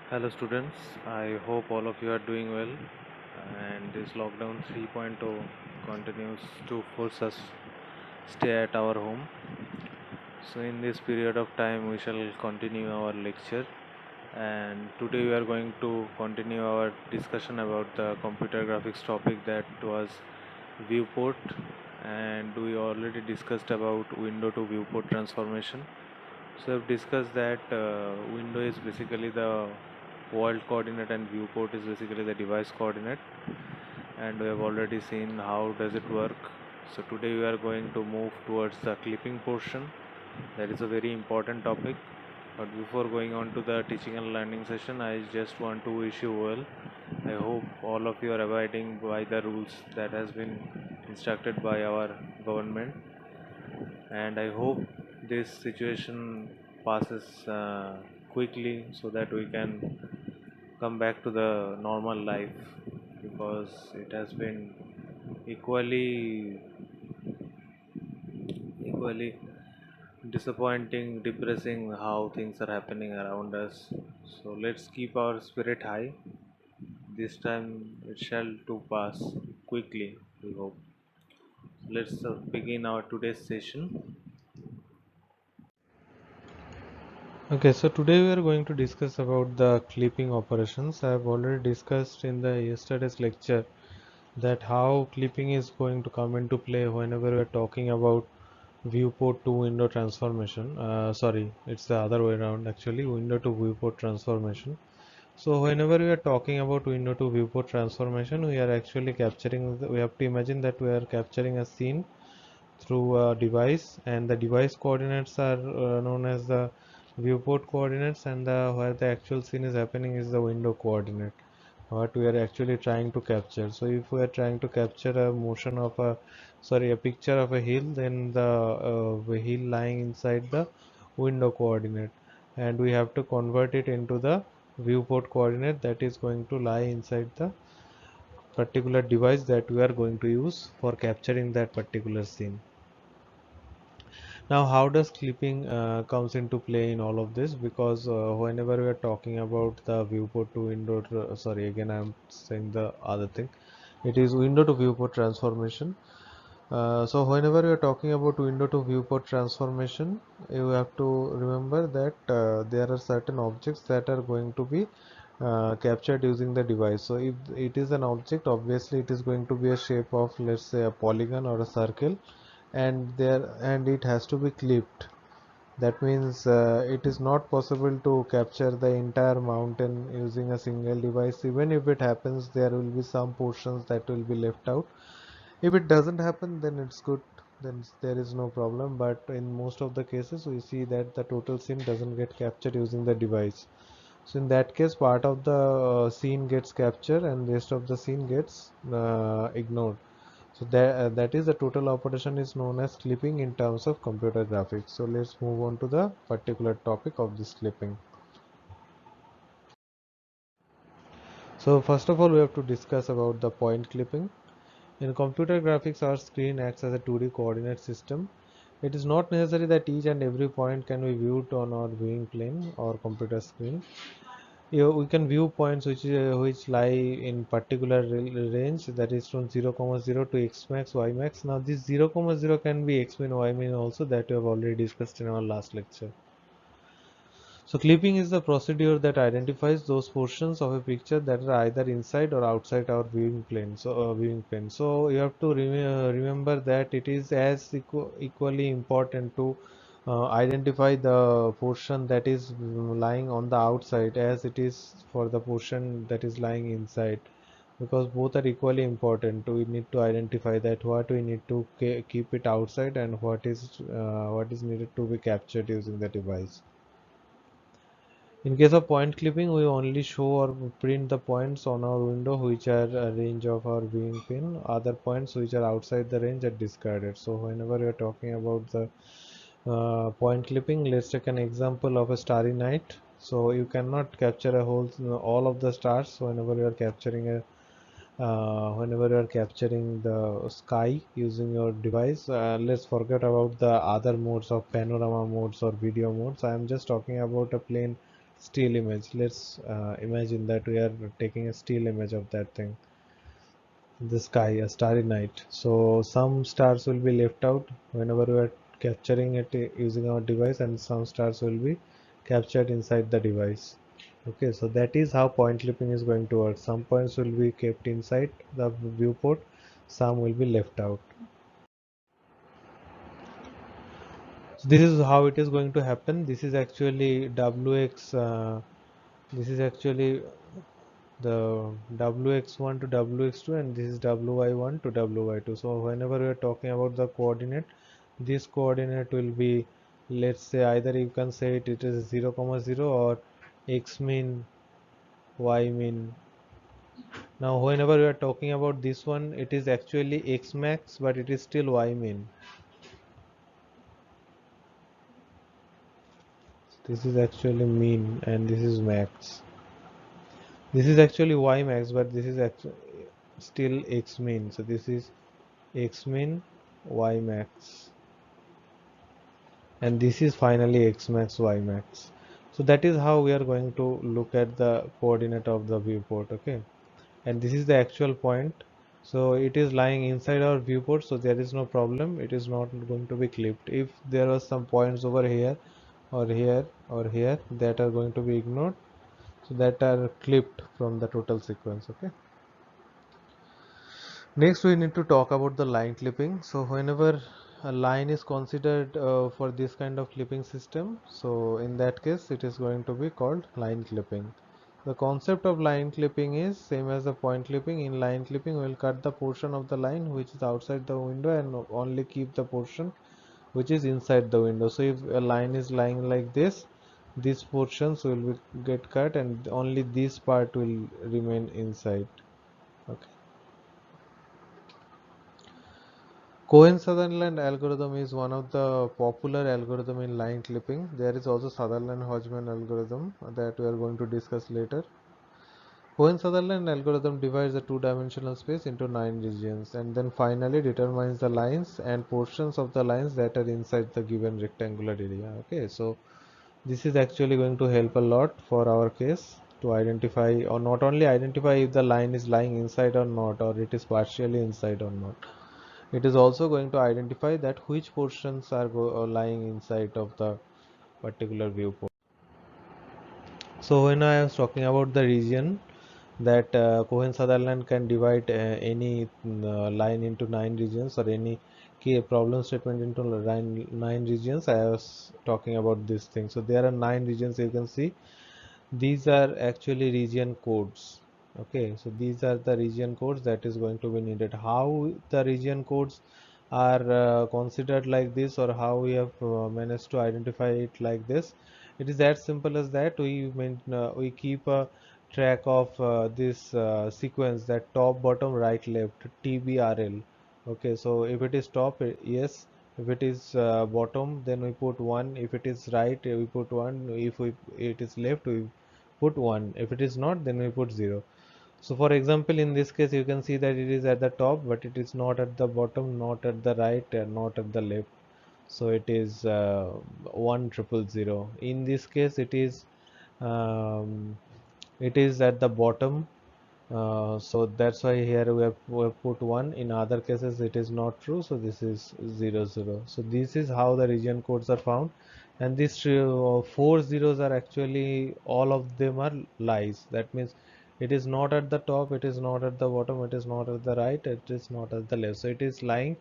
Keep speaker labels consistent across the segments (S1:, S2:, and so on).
S1: Hello students, I hope all of you are doing well and this lockdown 3.0 continues to force us stay at our home. So in this period of time we shall continue our lecture and today we are going to continue our discussion about the computer graphics topic that was viewport, and we already discussed about window to viewport transformation. So I've discussed that window is basically the world coordinate and viewport is basically the device coordinate, and we have already seen how does it work. So today we are going to move towards the clipping portion. That is a very important topic. But before going on to the teaching and learning session, I just want to wish you well. I hope all of you are abiding by the rules that has been instructed by our government, and I hope this situation passes quickly so that we can come back to the normal life, because it has been equally disappointing, depressing how things are happening around us. So let's keep our spirit high. This time it shall too pass quickly, we hope. Let's begin our today's session. Okay, so today we are going to discuss about the clipping operations. I have already discussed in the yesterday's lecture that how clipping is going to come into play whenever we are talking about viewport to window transformation. Sorry, it's the other way around actually, window to viewport transformation. So whenever we are talking about window to viewport transformation, we are actually capturing, we have to imagine that we are capturing a scene through a device, and the device coordinates are known as the viewport coordinates, and the where the actual scene is happening is the window coordinate, what we are actually trying to capture. So if we are trying to capture a motion of a, sorry, a picture of a hill, then the hill lying inside the window coordinate, and we have to convert it into the viewport coordinate that is going to lie inside the particular device that we are going to use for capturing that particular scene. Now, how does clipping comes into play in all of this? Because whenever we are talking about the viewport to window, sorry, again I'm saying the other thing. It is window to viewport transformation. So whenever we are talking about window to viewport transformation, you have to remember that there are certain objects that are going to be captured using the device. So if it is an object, obviously it is going to be a shape of, let's say, a polygon or a circle, and it has to be clipped. That means it is not possible to capture the entire mountain using a single device. Even if it happens, there will be some portions that will be left out. If it doesn't happen, then it's good, then there is no problem. But in most of the cases, we see that the total scene doesn't get captured using the device. So in that case, part of the scene gets captured and rest of the scene gets ignored. So that is the total operation is known as clipping in terms of computer graphics. So let's move on to the particular topic of this clipping. So first of all, we have to discuss about the point clipping. In computer graphics, our screen acts as a 2D coordinate system. It is not necessary that each and every point can be viewed on our viewing plane or computer screen. We can view points which lie in particular range, that is from 0, 0 to x max, y max. Now this 0, 0 can be x min, y min also, that we have already discussed in our last lecture. So clipping is the procedure that identifies those portions of a picture that are either inside or outside our viewing plane. So you have to remember that it is as equally important to identify the portion that is lying on the outside as it is for the portion that is lying inside, because both are equally important. We need to identify that what we need to keep it outside and what is needed to be captured using the device. In case of point clipping, we only show or print the points on our window which are a range of our viewing pin. Other points which are outside the range are discarded. So whenever we are talking about the point clipping, let's take an example of a starry night. So you cannot capture a whole all of the stars whenever you are capturing a whenever you are capturing the sky using your device. Let's forget about the other modes of panorama modes or video modes. I am just talking about a plain still image. Let's imagine that we are taking a still image of that thing, the sky, a starry night. So some stars will be left out whenever we are capturing it using our device, and some stars will be captured inside the device. Okay, so that is how point clipping is going to work. Some points will be kept inside the viewport, some will be left out. So this is how it is going to happen. This is actually WX. This is actually the WX1 to WX2, and this is WY1 to WY2. So whenever we are talking about the coordinate, this coordinate will be, let's say, either you can say it is 0 comma 0 or x min, y min. Now whenever we are talking about this one, it is actually x max, but it is still y min. This is actually mean and this is max. This is actually y max, but this is actually still x min. So this is x min, y max, and this is finally x max, y max. So that is how we are going to look at the coordinate of the viewport. Okay, and this is the actual point. So it is lying inside our viewport, so there is no problem. It is not going to be clipped. If there are some points over here or here or here that are going to be ignored, so that are clipped from the total sequence. Okay, next we need to talk about the line clipping. So whenever a line is considered for this kind of clipping system, so in that case it is going to be called line clipping. The concept of line clipping is same as the point clipping. In line clipping, we will cut the portion of the line which is outside the window and only keep the portion which is inside the window. So if a line is lying like this, these portions will get cut and only this part will remain inside. Okay. Cohen-Sutherland algorithm is one of the popular algorithm in line clipping. There is also Sutherland-Hodgman algorithm that we are going to discuss later. Cohen-Sutherland algorithm divides the two-dimensional space into 9 regions and then finally determines the lines and portions of the lines that are inside the given rectangular area. Okay, so this is actually going to help a lot for our case to identify, or not only identify if the line is lying inside or not, or it is partially inside or not. It is also going to identify that which portions are lying inside of the particular viewport. So when I was talking about the region, that Cohen-Sutherland can divide any line into 9 regions, or any key problem statement into nine regions. I was talking about this thing. So there are 9 regions you can see. These are actually region codes. Okay, so these are the region codes that is going to be needed. How the region codes are considered like this, or how we have managed to identify it like this, it is as simple as that. We keep a track of this sequence, that top, bottom, right, left, TBRL. Okay, so if it is top, yes. If it is bottom, then we put 1. If it is right, we put 1. If it is left, we put 1. If it is not, then we put 0. So for example, in this case, you can see that it is at the top, but it is not at the bottom, not at the right, and not at the left. So it is 1000. In this case, um, it is at the bottom. So that's why here we have put 1. In other cases, it is not true. So this is 00. So this is how the region codes are found. And these 4 zeros are actually, all of them are lies. That means it is not at the top, it is not at the bottom, it is not at the right, it is not at the left. So it is lying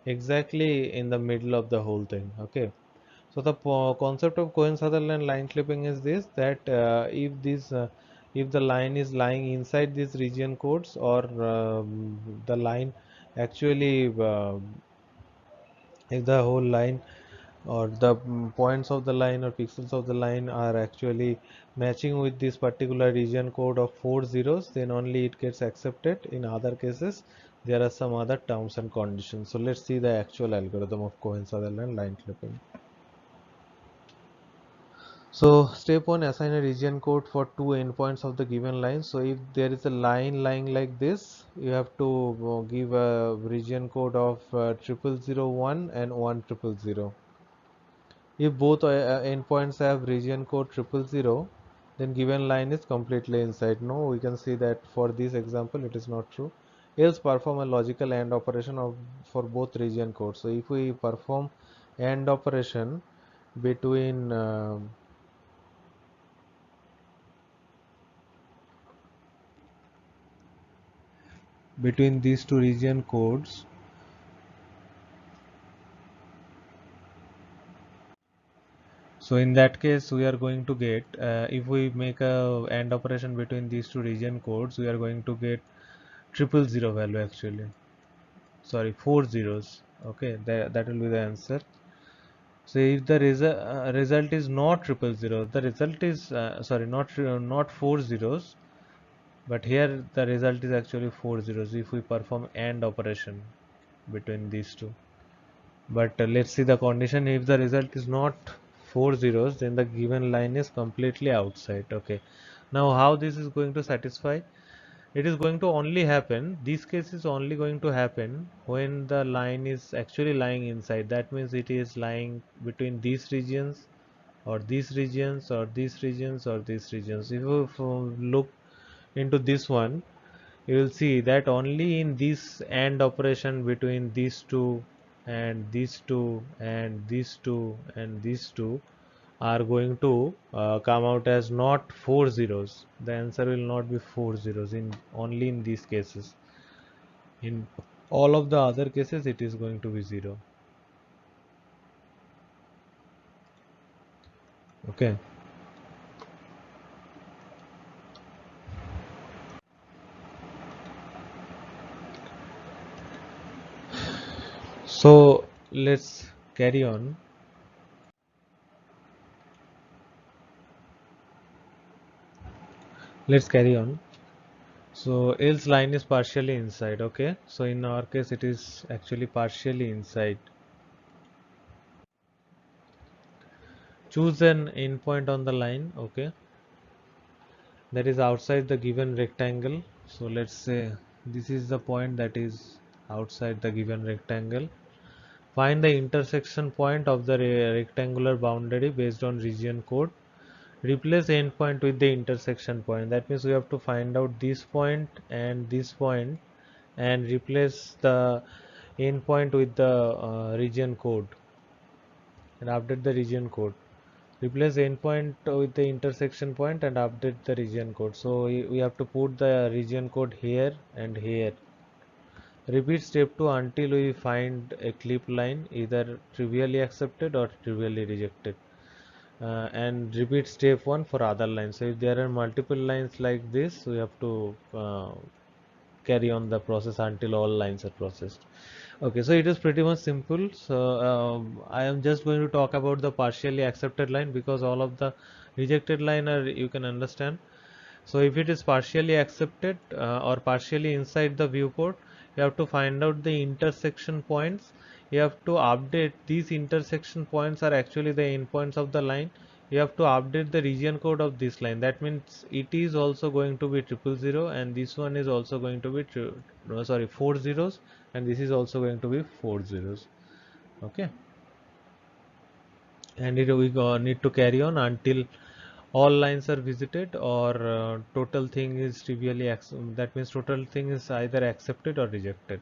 S1: exactly in the middle of the whole thing. Okay. So the concept of Cohen-Sutherland line clipping is this, that if the line is lying inside these region codes, or the line actually if the whole line, or the points of the line or pixels of the line are actually matching with this particular region code of 4 zeros, then only it gets accepted. In other cases, there are some other terms and conditions. So let's see the actual algorithm of Cohen-Sutherland line clipping. So step 1, assign a region code for two endpoints of the given line. So if there is a line lying like this, you have to give a region code of 0001 and 1000. If both endpoints have region code 000, then given line is completely inside. No, we can see that for this example it is not true. Else perform a logical AND operation of for both region codes. So if we perform AND operation between between these two region codes, so in that case we are going to get if we make a AND operation between these two region codes, we are going to get 000 value actually. Sorry, 4 zeros. Okay, that will be the answer. So if the result is not 000, the result is sorry, not 4 zeros, but here the result is actually 4 zeros if we perform AND operation between these two. But let's see the condition. If the result is not 4 zeros, then the given line is completely outside. Okay. Now how this is going to satisfy? It is going to only happen, this case is only going to happen when the line is actually lying inside. That means it is lying between these regions or these regions or these regions or these regions. If you look into this one, you will see that only in this AND operation between these two and these two and these two and these two are going to come out as not 4 zeros. The answer will not be 4 zeros in only in these cases. In all of the other cases, it is going to be 0. Okay. So let's carry on. Let's carry on. So else line is partially inside. Okay. So in our case, it is actually partially inside. Choose an endpoint on the line. Okay. That is outside the given rectangle. So let's say this is the point that is outside the given rectangle. Find the intersection point of the rectangular boundary based on region code. Replace endpoint with the intersection point. That means we have to find out this point and replace the endpoint with the region code and update the region code. Replace endpoint with the intersection point and update the region code. So we have to put the region code here and here. Repeat step 2 until we find a clip line either trivially accepted or trivially rejected. And repeat step 1 for other lines. So if there are multiple lines like this, we have to carry on the process until all lines are processed. Okay, so it is pretty much simple. So I am just going to talk about the partially accepted line because all of the rejected line are you can understand. So if it is partially accepted or partially inside the viewport, you have to find out the intersection points. You have to update these intersection points are actually the endpoints of the line. You have to update the region code of this line. That means it is also going to be 000 and this one is also going to be no, sorry 4 zeros and this is also going to be 4 zeros. Okay, and we need to carry on until all lines are visited or total thing is trivially that means total thing is either accepted or rejected.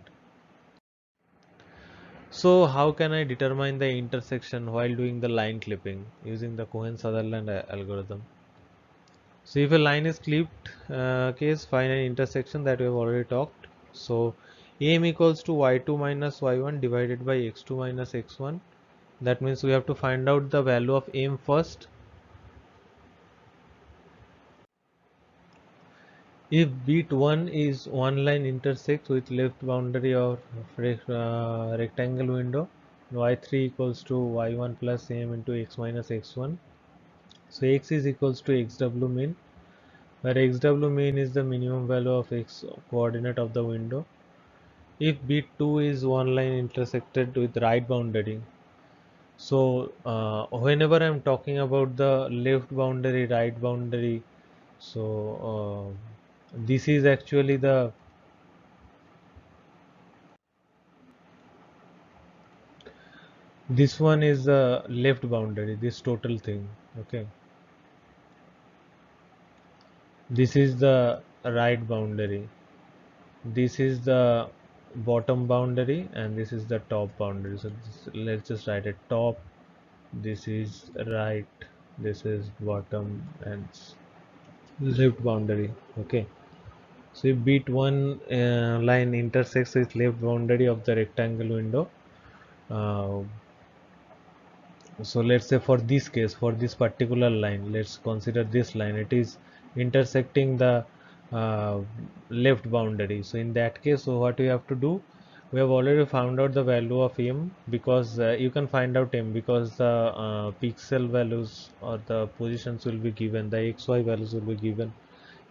S1: So how can I determine the intersection while doing the line clipping using the Cohen-Sutherland algorithm? So if a line is clipped case, find an intersection that we have already talked. So m equals to y2 minus y1 divided by x2 minus x1. That means we have to find out the value of m first. If bit 1 is one line intersects with left boundary of rectangle window, y3 equals to y1 plus m into x minus x1. So x is equals to xw mean, where xw mean is the minimum value of x coordinate of the window. If bit 2 is one line intersected with right boundary, so whenever I'm talking about the left boundary, right boundary, so this is actually the this one is the left boundary, this total thing. Okay, This is the right boundary, this is the bottom boundary, and this is the top boundary. So let's just write it top, this is right, this is bottom, and left boundary. Okay, so if bit one line intersects with left boundary of the rectangle window, uh, so let's say for this case, for this particular line, let's consider this line, it is intersecting the uh, left boundary. So in that case, so what we have to do, we have already found out the value of m, because you can find out m because the pixel values or the positions will be given, the xy values will be given.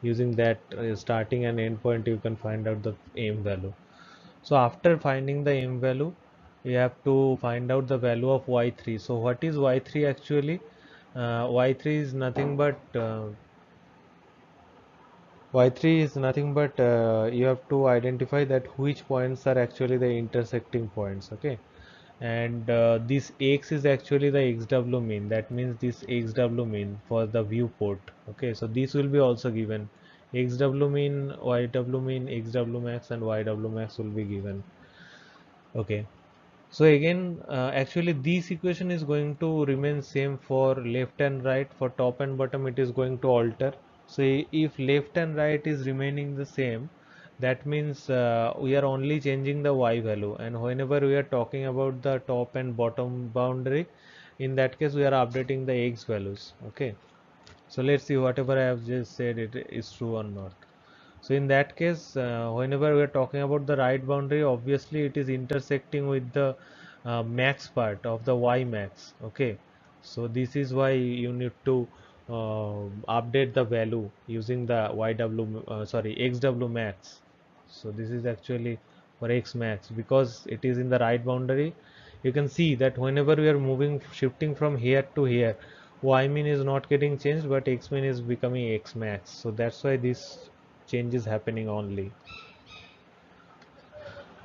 S1: Using that starting and end point, you can find out the m value. So after finding the m value, we have to find out the value of y3. So what is y3 actually? Y3 is nothing but you have to identify that which points are actually the intersecting points. Okay, and this x is actually the xw mean. That means this xw mean for the viewport. Okay, so this will be also given. Xw mean, yw mean, xw max, and yw max will be given. Okay, so again, actually this equation is going to remain same for left and right. For top and bottom, it is going to alter. So if left and right is remaining the same, that means we are only changing the y value. And whenever we are talking about the top and bottom boundary, in that case we are updating the x values. Okay. So let's see whatever I have just said, it is true or not. So in that case, whenever we are talking about the right boundary, obviously it is intersecting with the max part of the y max. Okay, so this is why you need to update the value using the xw max. So this is actually for x max because it is in the right boundary. You can see that whenever we are moving, shifting from here to here, y min is not getting changed, but x min is becoming x max. So that's why this change is happening only.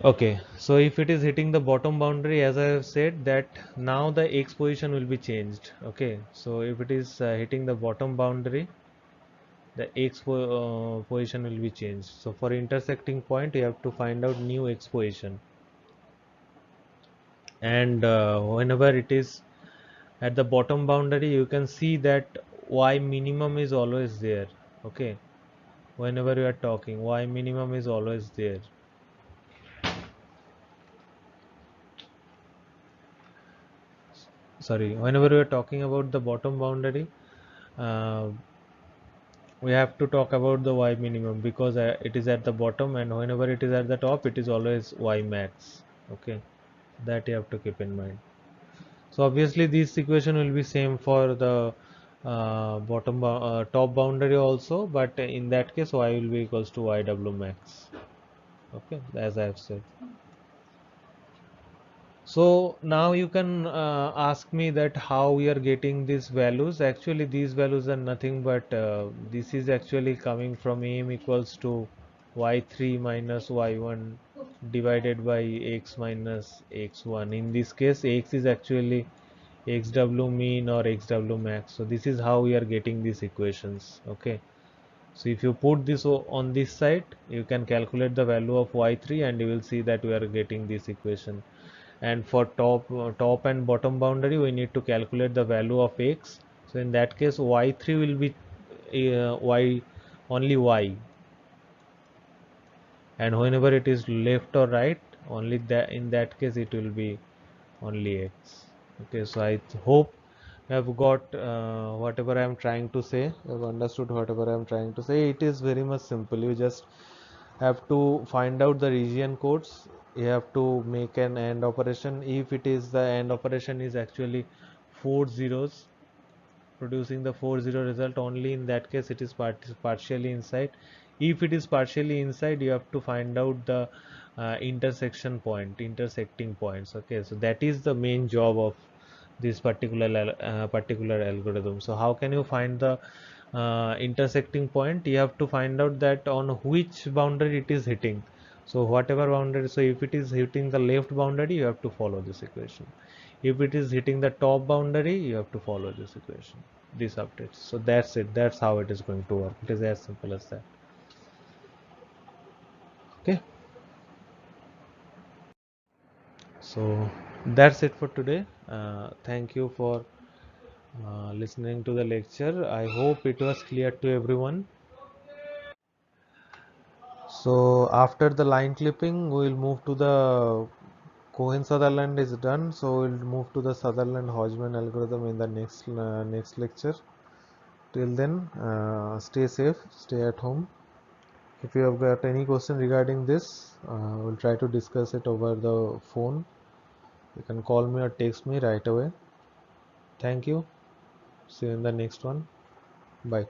S1: Okay, so if it is hitting the bottom boundary, as I have said, that now the x position will be changed. Okay, so if it is hitting the bottom boundary, the position will be changed. So for intersecting point, you have to find out new x position, and whenever it is at the bottom boundary, you can see that y minimum is always there. Okay, whenever you are talking, y minimum is always there. Sorry, whenever we are talking about the bottom boundary, uh, we have to talk about the y minimum because it is at the bottom, and whenever it is at the top, it is always y max. Okay, that you have to keep in mind. So obviously this equation will be same for the top boundary also, but in that case y will be equals to yw max. Okay, as I have said. So now you can ask me that how we are getting these values. Actually, these values are nothing but this is actually coming from m equals to y3 minus y1 divided by x minus x1. In this case, x is actually xw mean or xw max. So this is how we are getting these equations. Okay. So if you put this on this side, you can calculate the value of y3 and you will see that we are getting this equation. And for top and bottom boundary, we need to calculate the value of x. So in that case, y3 will be y only y, and whenever it is left or right, only that in that case it will be only x. Okay, so I hope you have got whatever I am trying to say. You have understood whatever I am trying to say. It is very much simple. You just have to find out the region codes. You have to make an AND operation. If it is the AND operation is actually 4 zeros, producing the 4 0 result, only in that case it is partially inside. If it is partially inside, you have to find out the intersecting points. Okay, so that is the main job of this particular algorithm. So how can you find the intersecting point? You have to find out that on which boundary it is hitting. So whatever boundary, so if it is hitting the left boundary, you have to follow this equation. If it is hitting the top boundary, you have to follow this equation. these updates. So that's it. That's how it is going to work. It is as simple as that. Okay. So that's it for today. Thank you for listening to the lecture. I hope it was clear to everyone. So after the line clipping, we'll move to the Cohen-Sutherland is done. So we'll move to the Sutherland-Hodgman algorithm in the next lecture. Till then, stay safe, stay at home. If you have got any question regarding this, we'll try to discuss it over the phone. You can call me or text me right away. Thank you. See you in the next one. Bye.